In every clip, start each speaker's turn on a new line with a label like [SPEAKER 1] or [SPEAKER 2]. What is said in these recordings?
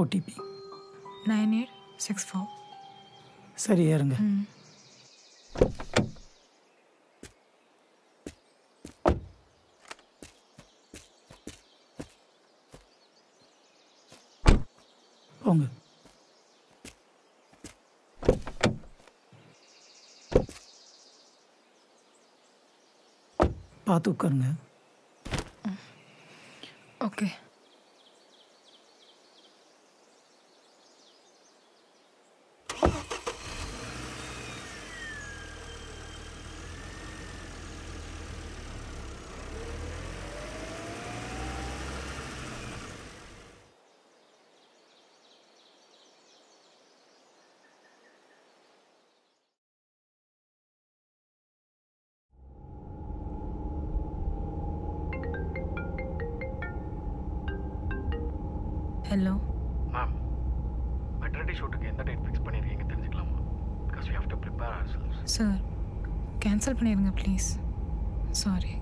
[SPEAKER 1] OTP
[SPEAKER 2] 9864.
[SPEAKER 1] சரி ஏறுங்க. போங்க. பார்த்து உட்காருங்க.
[SPEAKER 2] ஓகே. ஹலோ
[SPEAKER 3] மேம், மெட்டர்னிட்டி ஷூட்டுக்கு எந்த டேட் ஃபிக்ஸ் பண்ணியிருக்கீங்க தெரிஞ்சுக்கலாமா? Because we have to prepare ourselves.
[SPEAKER 2] Sir, cancel பண்ணிடுங்க ப்ளீஸ். சாரி.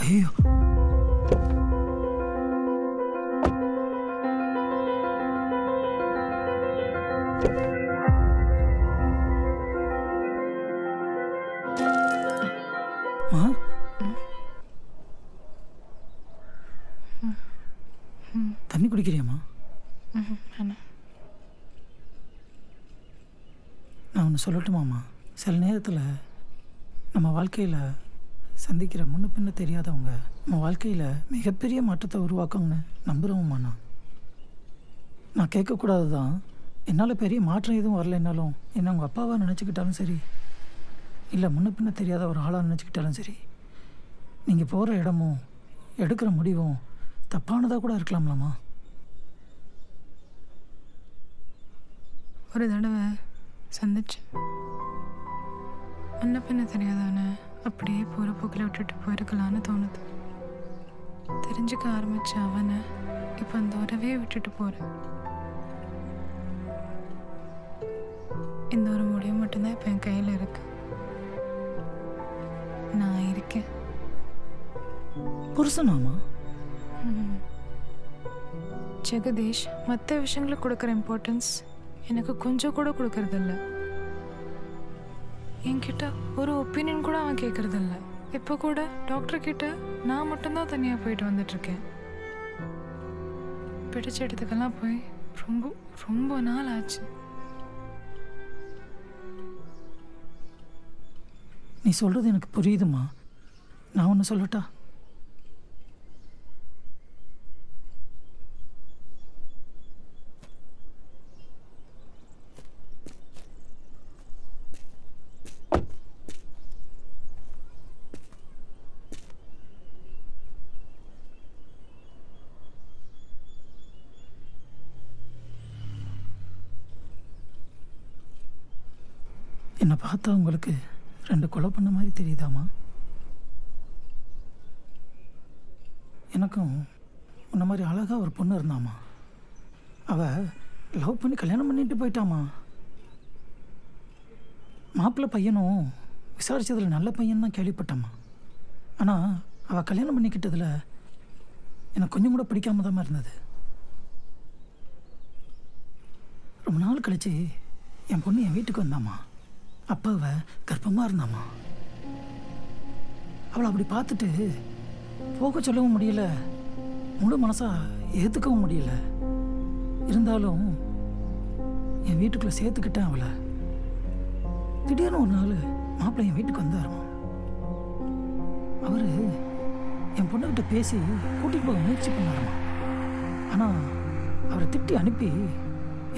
[SPEAKER 1] ஐயோ, மா தண்ணி குடிக்கிறியாம்மா? நான் ஒன்று சொல்லட்டுமாம்மா? சில நேரத்தில் நம்ம வாழ்க்கையில் சந்திக்கிற முன்ன பின்ன தெரியாதவங்க நம்ம வாழ்க்கையில் மிகப்பெரிய மாற்றத்தை உருவாக்குங்கன்னு நம்புகிறோம்மா. நான் கேட்கக்கூடாது தான். என்னால் பெரிய மாற்றம் எதுவும் வரலைன்னாலும் என்ன உங்கள் அப்பாவாக நினச்சிக்கிட்டாலும் சரி, இல்லை முன்ன பின்ன தெரியாத ஒரு ஆளாக நினச்சிக்கிட்டாலும் சரி, நீங்கள் போகிற இடமும் எடுக்கிற முடிவும் தப்பானதாக கூட இருக்கலாம்லாம்மா.
[SPEAKER 2] ஒரு தடவை சந்திச்சேன். முன்ன பின்ன தெரியாதவனை அப்படியே போகிற போக்கில் விட்டுட்டு போயிருக்கலான்னு தோணுது. தெரிஞ்சுக்க ஆரம்பிச்ச அவனை இப்போ அந்த உறவே விட்டுட்டு போகிறேன். இந்த ஒரு முடிவு மட்டும்தான் இப்போ என் கையில் இருக்கு. நான் இருக்கேன்.
[SPEAKER 1] புருஷனாமா?
[SPEAKER 2] ஜெகதீஷ் மற்ற விஷயங்களுக்கு கொடுக்குற இம்பார்ட்டன்ஸ் எனக்கு கொஞ்சம் கூட கொடுக்கறதில்ல. என்கிட்ட ஒரு ஒப்பீனியன் கூட அவன் கேட்கறதில்ல. இப்போ கூட டாக்டர்கிட்ட நான் மட்டும்தான் தனியாக போயிட்டு வந்துட்டுருக்கேன். பிடிச்ச இடத்துக்கெல்லாம் போய் ரொம்ப ரொம்ப நாள் ஆச்சு.
[SPEAKER 1] நீ சொல்கிறது எனக்கு புரியுதுமா. நான் ஒன்று சொல்லட்டா? என்னை பார்த்தா உங்களுக்கு 2 கொலை பண்ண மாதிரி தெரியுதாம்மா? எனக்கும் உன்ன மாதிரி அழகாக ஒரு பொண்ணு இருந்தாம்மா. அவள் லவ் பண்ணி கல்யாணம் பண்ணிட்டு போயிட்டாம்மா. மாப்பிள்ளை பையனும் விசாரித்ததில் நல்ல பையன் தான் கேள்விப்பட்டம்மா. ஆனால் அவள் கல்யாணம் பண்ணிக்கிட்டதில் எனக்கு கொஞ்சம் கூட பிடிக்காம தான் இருந்தது. ரொம்ப நாள் கழிச்சு என் பொண்ணு என் வீட்டுக்கு வந்தாம்மா. அப்போ அவள் கர்ப்பமாக இருந்தாம்மா. அவளை அப்படி பார்த்துட்டு போக சொல்லவும் முடியல, முழு மனசாக ஏற்றுக்கவும் முடியல. இருந்தாலும் என் வீட்டுக்குள்ளே சேர்த்துக்கிட்டேன் அவளை. திடீர்னு ஒரு நாள் மாப்பிள்ளை என் வீட்டுக்கு வந்தாருமா. அவர் என் பொண்ணுக்கிட்ட பேசி கூட்டிகிட்டு போக முயற்சி பண்ணாருமா. ஆனால் அவரை திட்டி அனுப்பி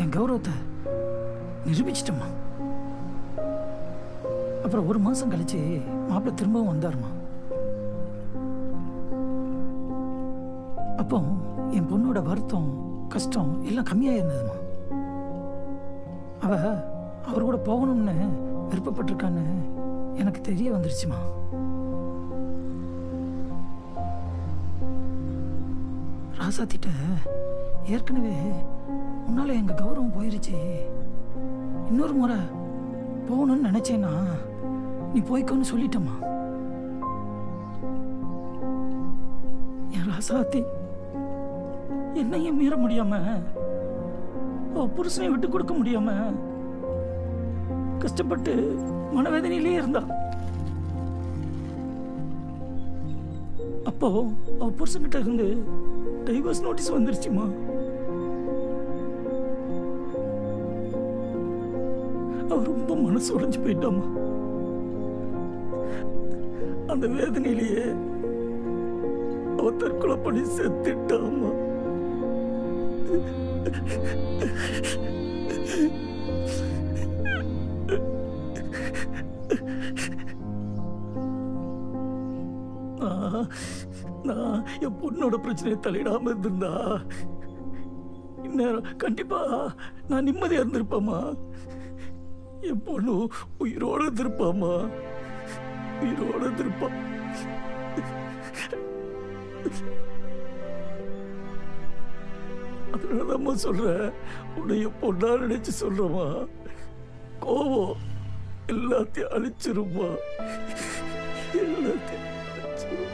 [SPEAKER 1] என் கௌரவத்தை நிரூபிச்சிட்டம்மா. அப்புறம் 1 மாதம் கழிச்சு மாப்பிள்ளை திரும்பவும் வந்தாருமா. அப்போ என் பொண்ணோட வருத்தம் கஷ்டம் எல்லாம் கம்மியாக இருந்ததுமா. அவர் கூட போகணும்னு விருப்பப்பட்டிருக்கான்னு எனக்கு தெரிய வந்துருச்சுமா. ராசாத்திட்ட ஏற்கனவே உன்னால எங்கள் கௌரவம் போயிருச்சு, இன்னொரு முறை போகணும்னு நினைச்சேன்னா நீ போய்க்கோன்னு சொல்லிட்டம்மா. என் ராசாத்தி என்னையும் மீற முடியாம, புருஷனை விட்டு கொடுக்க முடியாம கஷ்டப்பட்டு மனவேதனையிலே இருந்தா. அப்போ அவ புருஷன்கிட்ட இருந்து டைவர்ஸ் நோட்டீஸ் வந்துருச்சுமா. அவ ரொம்ப மனசு உடைஞ்சு போயிட்டாமா. அந்த வேதனையிலேயே அவ தற்கொலை பண்ணி செத்துட்டாமா. நான் என் பொண்ணோட பிரச்சனையை தலையிடாம இருந்திருந்தா இந்நேரம் கண்டிப்பா நான் நிம்மதியா இருந்திருப்பேம்மா. என் பொண்ணு உயிரோட இருந்திருப்பாம்மா, உயிரோட இருந்திருப்பா. அதனாலதாம்மா சொல்றேன், உன்னை என் பொண்ணா நினைச்சு சொல்றேம்மா. கோவம் எல்லாத்தையும் அழிச்சிருமா, எல்லாத்தையும் அழிச்சிரும்.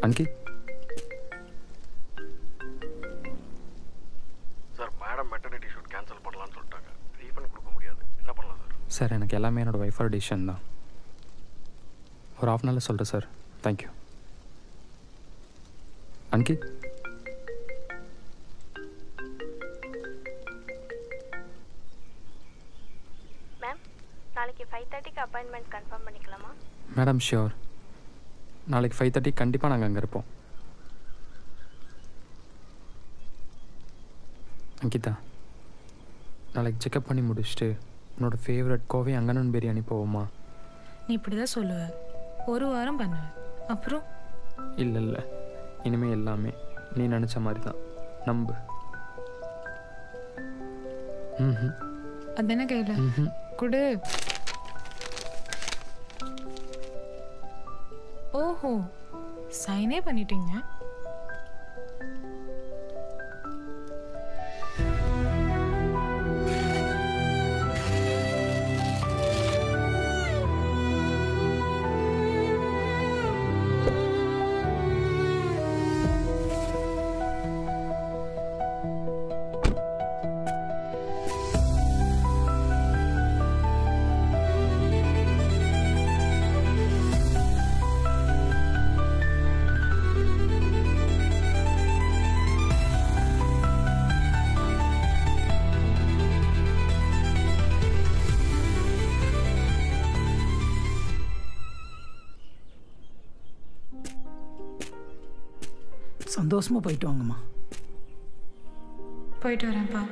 [SPEAKER 4] Ankit
[SPEAKER 3] sir, madam maternity shoot cancel பண்ணலான்னு சொல்லிட்டாங்க. ரீஃபண்ட் கொடுக்க முடியாது. என்ன பண்ணலாம் சார்?
[SPEAKER 4] சார், எனக்கு எல்லாமே என்னோடய ஒய்ஃபோட டிசிஷன் தான். ஒரு 1/2 hour சொல்கிறேன் சார். தேங்க்யூ. அன்கித்,
[SPEAKER 5] மேம், நாளைக்கு 5:30க்கு அப்பாயின்மெண்ட் கன்ஃபார்ம் பண்ணிக்கலாமா?
[SPEAKER 4] Madam sure. நாளைக்கு 5:30 கண்டிப்பாக நாங்கள் அங்கே இருப்போம். அங்கிதா, நாளைக்கு செக்அப் பண்ணி முடிச்சுட்டு உன்னோட ஃபேவரட் கோவை அங்கனன் பிரியாணி போவோமா?
[SPEAKER 2] நீ இப்படி தான் சொல்லுவ. ஒரு வாரம் பண்ண, அப்புறம்
[SPEAKER 4] இல்லை இல்லை, இனிமேல் எல்லாமே நீ நினச்ச மாதிரி தான், நம்பு. ம்.
[SPEAKER 2] அது என்ன கையில்
[SPEAKER 4] ம்.
[SPEAKER 2] குடு. ஓஹோ, சைனே பண்ணிட்டீங்க.
[SPEAKER 1] சந்தோஷமாக போயிட்டு வாங்கம்மா.
[SPEAKER 2] போயிட்டு வரேன்ப்பா.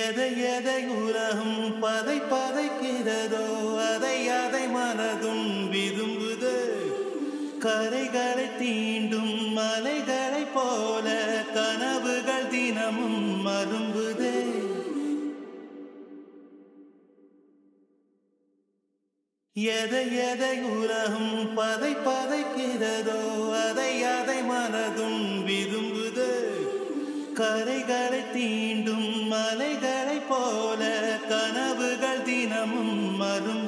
[SPEAKER 6] எதை எதை உலகம் பதை பதைக்கிறதோ அதை அதை மனதும் விரும்புது. கரைகளை தீண்டும் மலைகளை போல கனவுகள் தினமும் மரும்புதே. எதை எதை உலகம் பதை பதைக்கிறதோ அதை அதை மனதும் விரும்புது. கரைகளை தீண்டும் மலைகளை போல கனவுகள் தினமும் மரும்